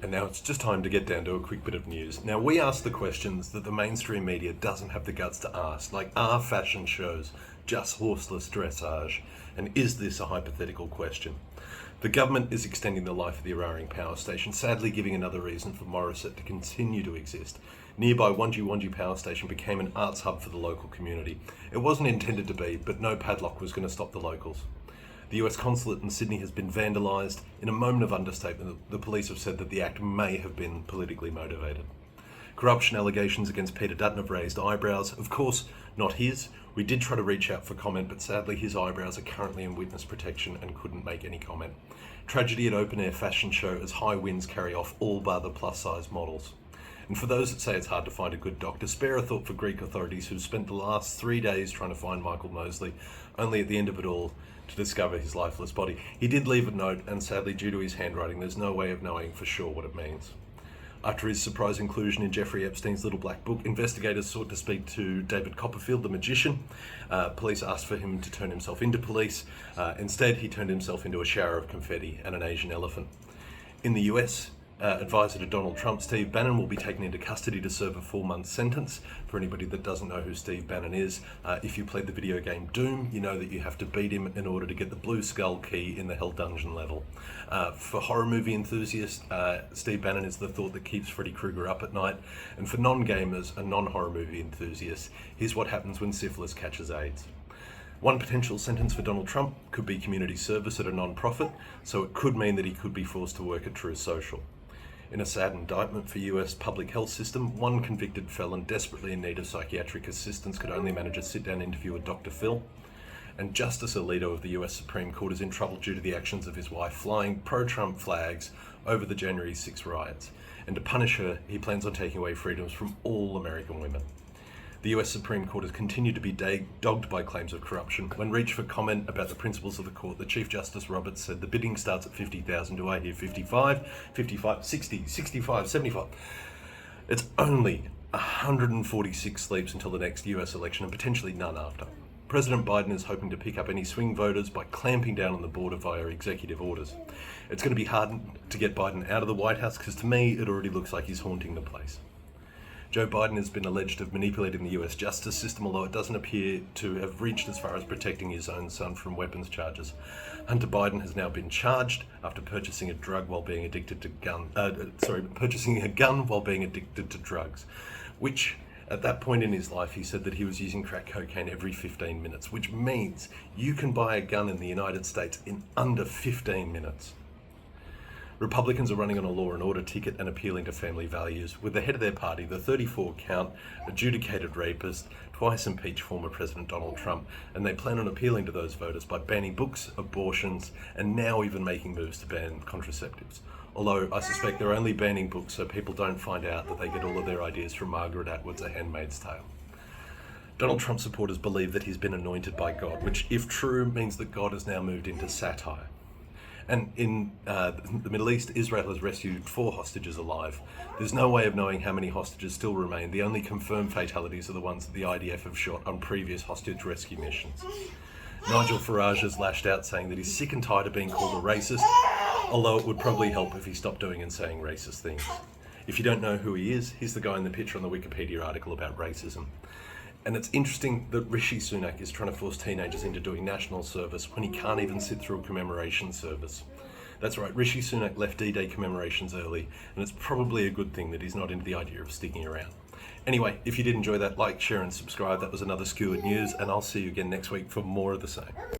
And now it's just time to get down to a quick bit of news. Now, we ask the questions that the mainstream media doesn't have the guts to ask, like, are fashion shows just horseless dressage? And is this a hypothetical question? The government is extending the life of the Eraring power station, sadly giving another reason for Morisset to continue to exist. Nearby Wonji power station became an arts hub for the local community. It wasn't intended to be, but no padlock was going to stop the locals. The US consulate in Sydney has been vandalised. In a moment of understatement, the police have said that the act may have been politically motivated. Corruption allegations against Peter Dutton have raised eyebrows. Of course, not his. We did try to reach out for comment, but sadly his eyebrows are currently in witness protection and couldn't make any comment. Tragedy at open air fashion show as high winds carry off all bar the plus size models. And for those that say it's hard to find a good doctor, spare a thought for Greek authorities who've spent the last 3 days trying to find Michael Mosley, only at the end of it all to discover his lifeless body. He did leave a note, and sadly due to his handwriting there's no way of knowing for sure what it means. After his surprise inclusion in Jeffrey Epstein's Little Black Book, investigators sought to speak to David Copperfield, the magician. Police asked for him to turn himself into police. Instead, he turned himself into a shower of confetti and an Asian elephant. In the US, advisor to Donald Trump, Steve Bannon, will be taken into custody to serve a 4-month sentence. For anybody that doesn't know who Steve Bannon is, if you played the video game Doom, you know that you have to beat him in order to get the Blue Skull key in the Hell Dungeon level. For horror movie enthusiasts, Steve Bannon is the thought that keeps Freddy Krueger up at night. And for non-gamers and non-horror movie enthusiasts, here's what happens when syphilis catches AIDS. One potential sentence for Donald Trump could be community service at a non-profit, so it could mean that he could be forced to work at True Social. In a sad indictment for US public health system, one convicted felon desperately in need of psychiatric assistance could only manage a sit-down interview with Dr. Phil. And Justice Alito of the US Supreme Court is in trouble due to the actions of his wife flying pro-Trump flags over the January 6 riots. And to punish her, he plans on taking away freedoms from all American women. The US Supreme Court has continued to be dogged by claims of corruption. When reached for comment about the principles of the court, the Chief Justice Roberts said the bidding starts at 50,000. Do I hear 55, 55, 60, 65, 75? It's only 146 sleeps until the next US election and potentially none after. President Biden is hoping to pick up any swing voters by clamping down on the border via executive orders. It's going to be hard to get Biden out of the White House because to me it already looks like he's haunting the place. Joe Biden has been alleged of manipulating the US justice system, although it doesn't appear to have reached as far as protecting his own son from weapons charges. Hunter Biden has now been charged after purchasing a gun while being addicted to drugs, which at that point in his life he said that he was using crack cocaine every 15 minutes, which means you can buy a gun in the United States in under 15 minutes. Republicans are running on a law and order ticket and appealing to family values, with the head of their party, the 34-count adjudicated rapist, twice impeached former President Donald Trump, and they plan on appealing to those voters by banning books, abortions, and now even making moves to ban contraceptives. Although I suspect they're only banning books so people don't find out that they get all of their ideas from Margaret Atwood's A Handmaid's Tale. Donald Trump supporters believe that he's been anointed by God, which, if true, means that God has now moved into satire. And in the Middle East, Israel has rescued 4 hostages alive. There's no way of knowing how many hostages still remain. The only confirmed fatalities are the ones that the IDF have shot on previous hostage rescue missions. Nigel Farage has lashed out saying that he's sick and tired of being called a racist, although it would probably help if he stopped doing and saying racist things. If you don't know who he is, he's the guy in the picture on the Wikipedia article about racism. And it's interesting that Rishi Sunak is trying to force teenagers into doing national service when he can't even sit through a commemoration service. That's right, Rishi Sunak left D-Day commemorations early, and it's probably a good thing that he's not into the idea of sticking around. Anyway, if you did enjoy that, like, share and subscribe. That was another Skewered News, and I'll see you again next week for more of the same.